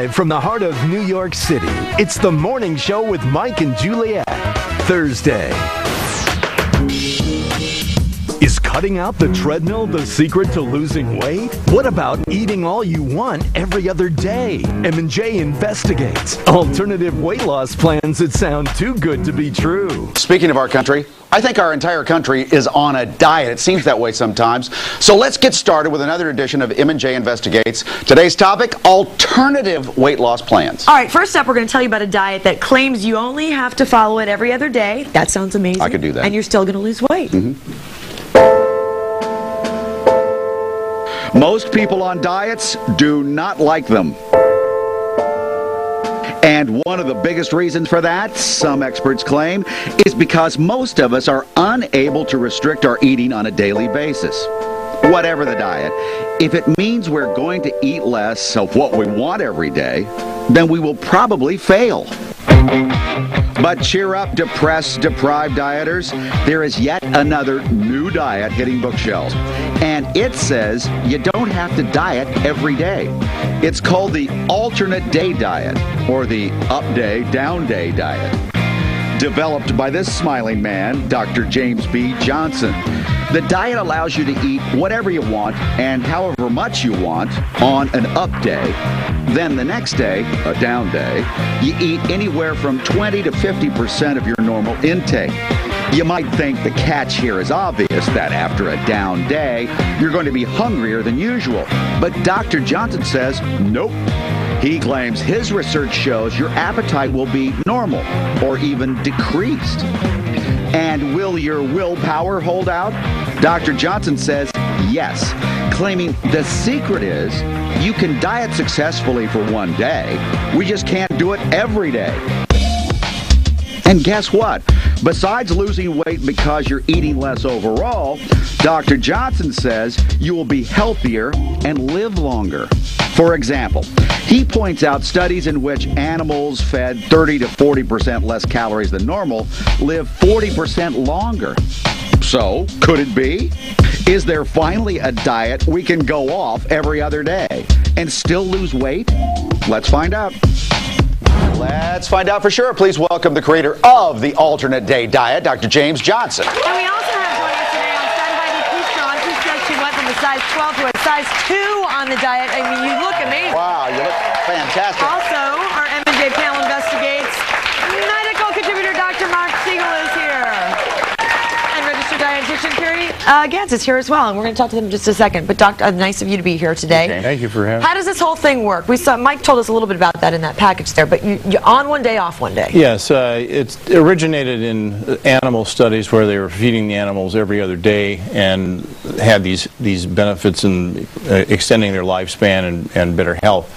Live from the heart of New York City, it's The Morning Show with Mike and Juliet. Thursday. Is cutting out the treadmill the secret to losing weight? What about eating all you want every other day? M&J investigates alternative weight loss plans that sound too good to be true. Speaking of our country, I think our entire country is on a diet. It seems that way sometimes. So let's get started with another edition of M&J Investigates. Today's topic, alternative weight loss plans. All right, first up, we're going to tell you about a diet that claims you only have to follow it every other day. That sounds amazing. I could do that. And you're still going to lose weight. Most people on diets do not like them. And one of the biggest reasons for that, some experts claim, is because most of us are unable to restrict our eating on a daily basis. Whatever the diet, if it means we're going to eat less of what we want every day, then we will probably fail. But cheer up, depressed, deprived dieters. There is yet another new diet hitting bookshelves. And it says you don't have to diet every day. It's called the alternate day diet, or the up day, down day diet. Developed by this smiling man, Dr. James B. Johnson. The diet allows you to eat whatever you want and however much you want on an up day. Then the next day, a down day, you eat anywhere from 20 to 50% of your normal intake. You might think the catch here is obvious, that after a down day, you're going to be hungrier than usual. But Dr. Johnson says, nope. He claims his research shows your appetite will be normal or even decreased. And will your willpower hold out? Dr. Johnson says yes, claiming the secret is you can diet successfully for one day. We just can't do it every day. And guess what? Besides losing weight because you're eating less overall, Dr. Johnson says you will be healthier and live longer. For example, he points out studies in which animals fed 30 to 40% less calories than normal live 40% longer. So, could it be? Is there finally a diet we can go off every other day and still lose weight? Let's find out. Let's find out for sure. Please welcome the creator of the alternate day diet, Dr. James Johnson. And we also have joining us today on standby Nikki Strong, who says she went from a size 12 to a size 2 on the diet. I mean, you look amazing. Wow, you look fantastic. Also, our M&J panel investigates. Medical contributor Dr. Mark Siegel is here. And registered dietitian Carrie Gantz is here as well. And we're going to talk to them in just a second. But Doctor, nice of you to be here today. Okay. Thank you for having me. How does this whole thing work? We saw Mike told us a little bit about that in that package there. But you're on one day, off one day. Yes, it originated in animal studies where they were feeding the animals every other day and had these benefits in extending their lifespan and better health.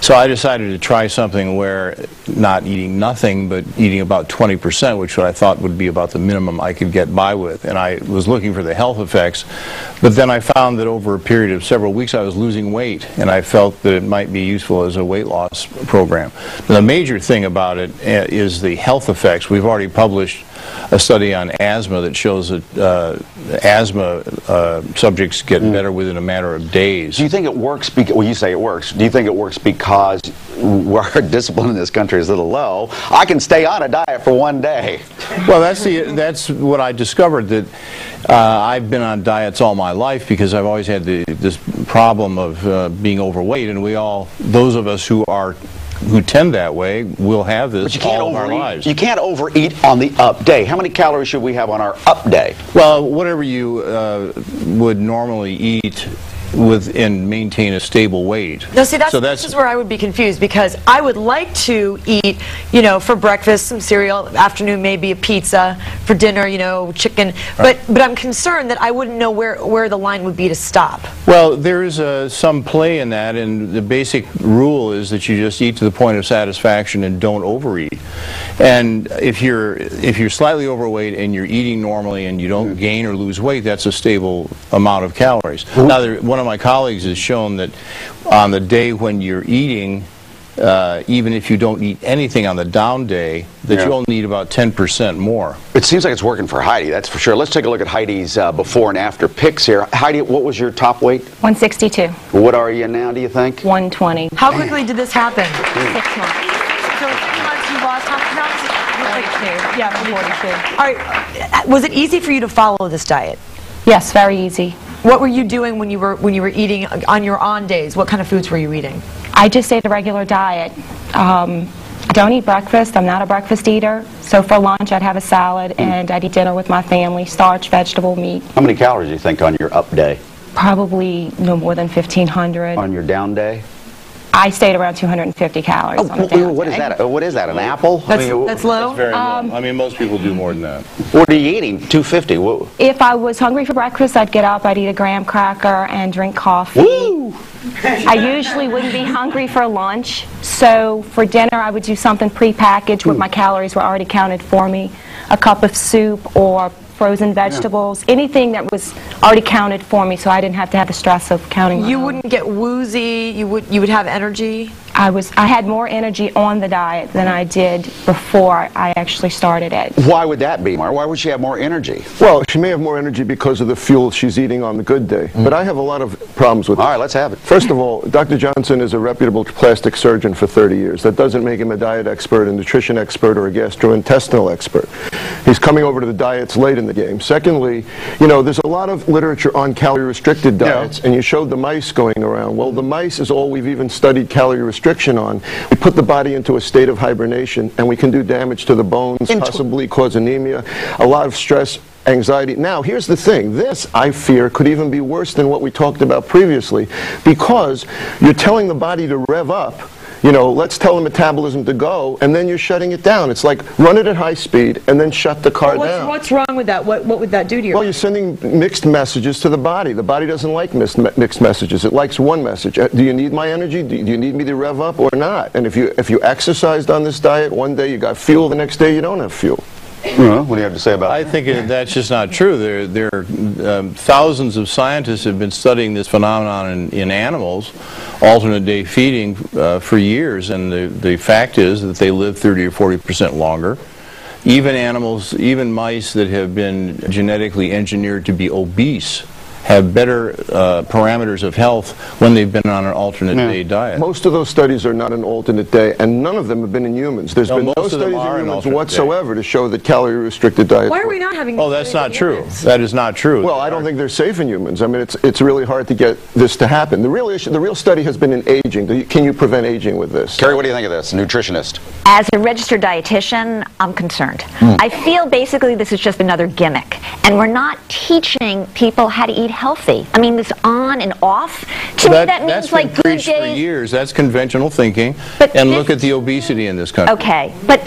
So I decided to try something where not eating nothing, but eating about 20%, which I thought would be about the minimum I could get by with. And I was looking for the health effects, but then I found that over a period of several weeks I was losing weight, and I felt that it might be useful as a weight loss program. Now, the major thing about it is the health effects. We've already published a study on asthma that shows that asthma subjects get better within a matter of days. Do you think it works, well, you say it works, do you think it works because our discipline in this country is a little low? I can stay on a diet for one day. Well, that's what I discovered, that I've been on diets all my life because I've always had this problem of being overweight, and those of us who tend that way will have this all of our lives. You can't overeat on the up day. How many calories should we have on our up day? Well, whatever you would normally eat and maintain a stable weight. No, see, this is where I would be confused, because I would like to eat, for breakfast some cereal, afternoon maybe a pizza, for dinner, chicken. Right. But I'm concerned that I wouldn't know where the line would be to stop. Well, there is some play in that, and the basic rule is that you just eat to the point of satisfaction and don't overeat. And if you're slightly overweight and you're eating normally and you don't gain or lose weight, that's a stable amount of calories. Now, one of my colleagues has shown that on the day when you're eating even if you don't eat anything on the down day, that Yeah. you'll need about 10% more. It seems like it's working for Heidi, that's for sure. Let's take a look at Heidi's before and after pics here. Heidi, what was your top weight? 162, What are you now, do you think? 120, How quickly did this happen? 6 months. So in 6 months you lost how many pounds? 42. Yeah, 42. All right. Was it easy for you to follow this diet? Yes, very easy. What were you doing when you were eating on your on days? What kind of foods were you eating? I just ate a regular diet. I don't eat breakfast. I'm not a breakfast eater. So for lunch, I'd have a salad, and I'd eat dinner with my family, starch, vegetable, meat. How many calories do you think on your up day? Probably no more than 1,500. On your down day? I stayed around 250 calories on a down What is day. that? What is that, an apple? That's low? That's very low. I mean, most people do more than that. What are you eating? 250? If I was hungry for breakfast, I'd get up, I'd eat a graham cracker and drink coffee. Woo! I usually wouldn't be hungry for lunch, so for dinner I would do something prepackaged where my calories were already counted for me. A cup of soup or frozen vegetables, anything that was already counted for me, so I didn't have to have the stress of counting my You own. wouldn't get woozy. You would have energy. I had more energy on the diet than I did before I actually started it. Why would that be, Mar? Why would she have more energy? Well, she may have more energy because of the fuel she's eating on the good day. But I have a lot of problems with it. All right, let's have it. First of all, Dr. Johnson is a reputable plastic surgeon for 30 years. That doesn't make him a diet expert, a nutrition expert, or a gastrointestinal expert. He's coming over to the diets late in the game. Secondly, you know, there's a lot of literature on calorie-restricted diets, and you showed the mice going around. Well, the mice is all we've even studied calorie restriction on. We put the body into a state of hibernation, and we can do damage to the bones, possibly cause anemia, a lot of stress, anxiety. Now, here's the thing. This, I fear, could even be worse than what we talked about previously, because you're telling the body to rev up. You know, let's tell the metabolism to go, and then you're shutting it down. It's like run it at high speed and then shut the car down. What's wrong with that? What would that do to you? Well, you're sending mixed messages to the body. The body doesn't like mixed messages. It likes one message. Do you need my energy? Do you need me to rev up or not? And if you exercised on this diet, one day you got fuel, the next day you don't have fuel. What do you have to say about I that? think that's just not true. Thousands of scientists have been studying this phenomenon in animals, alternate day feeding, for years, and the fact is that they live 30 or 40% longer. Even animals, even mice that have been genetically engineered to be obese have better parameters of health when they've been on an alternate day diet. Most of those studies are not an alternate day, and none of them have been in humans. There's been no most of them studies are in an humans alternate whatsoever to show that calorie-restricted diets Why are work. we not having? Oh, that's not true. That is not true. Well, I don't think they're safe in humans. I mean, it's really hard to get this to happen. The real issue, the real study has been in aging. Can you prevent aging with this? Carrie, what do you think of this? Nutritionist. As a registered dietitian, I'm concerned. I feel basically this is just another gimmick, and we're not teaching people how to eat healthy. I mean, this on and off, to me that means that's like been good preached for days. years. That's conventional thinking. But And this- look at the obesity in this country. Okay, but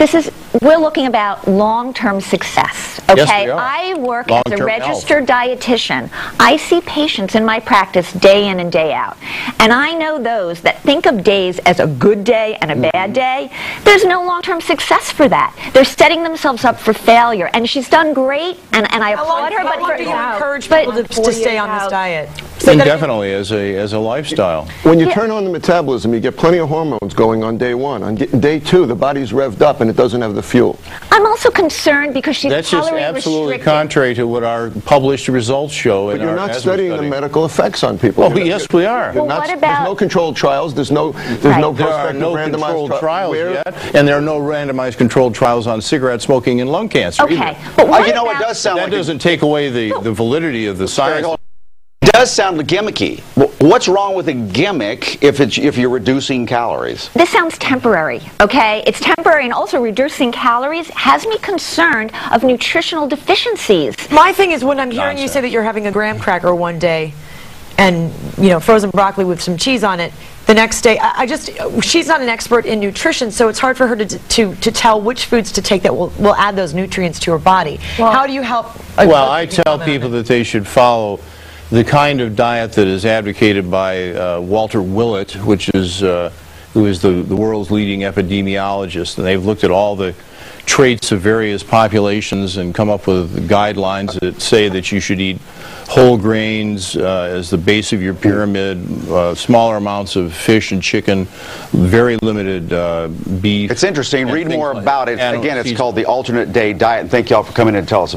we're looking about long-term success, okay? Yes, we are. I work as a Long-term registered dietitian. I see patients in my practice day in and day out. And I know those that think of days as a good day and a bad day. There's no long-term success for that. They're setting themselves up for failure. And she's done great, and I applaud her. How long But do you encourage but- people to stay on this diet? Indefinitely as a lifestyle. When you turn on the metabolism, you get plenty of hormones going on day one. On day two, the body's revved up and it doesn't have the fuel. I'm also concerned because she's That's just calorie absolutely restricted. contrary to what our published results show. But in you're our not asthma studying the study. medical effects on people. Oh, You're not- yes, we are. you're Well, not- what There's about- no controlled trials. There's no Right. There are prospective no randomized controlled trials Where- yet, and there are no randomized controlled trials on cigarette smoking and lung cancer Okay, either. but what You know, about... it does sound That like doesn't take away the validity of the science. It does sound gimmicky. What's wrong with a gimmick if you're reducing calories? This sounds temporary, okay? It's temporary, and also reducing calories has me concerned of nutritional deficiencies. My thing is when I'm hearing you say that you're having a graham cracker one day and, you know, frozen broccoli with some cheese on it, the next day, she's not an expert in nutrition, so it's hard for her to tell which foods to take that will add those nutrients to her body. Well- How do you help? Well, I tell people that they should follow the kind of diet that is advocated by Walter Willett, who is the world's leading epidemiologist, and they've looked at all the traits of various populations and come up with guidelines that say that you should eat whole grains as the base of your pyramid, smaller amounts of fish and chicken, very limited beef. It's interesting. Read more about it. Again, it's called the Alternate Day Diet. And thank you all for coming in and tell us about it.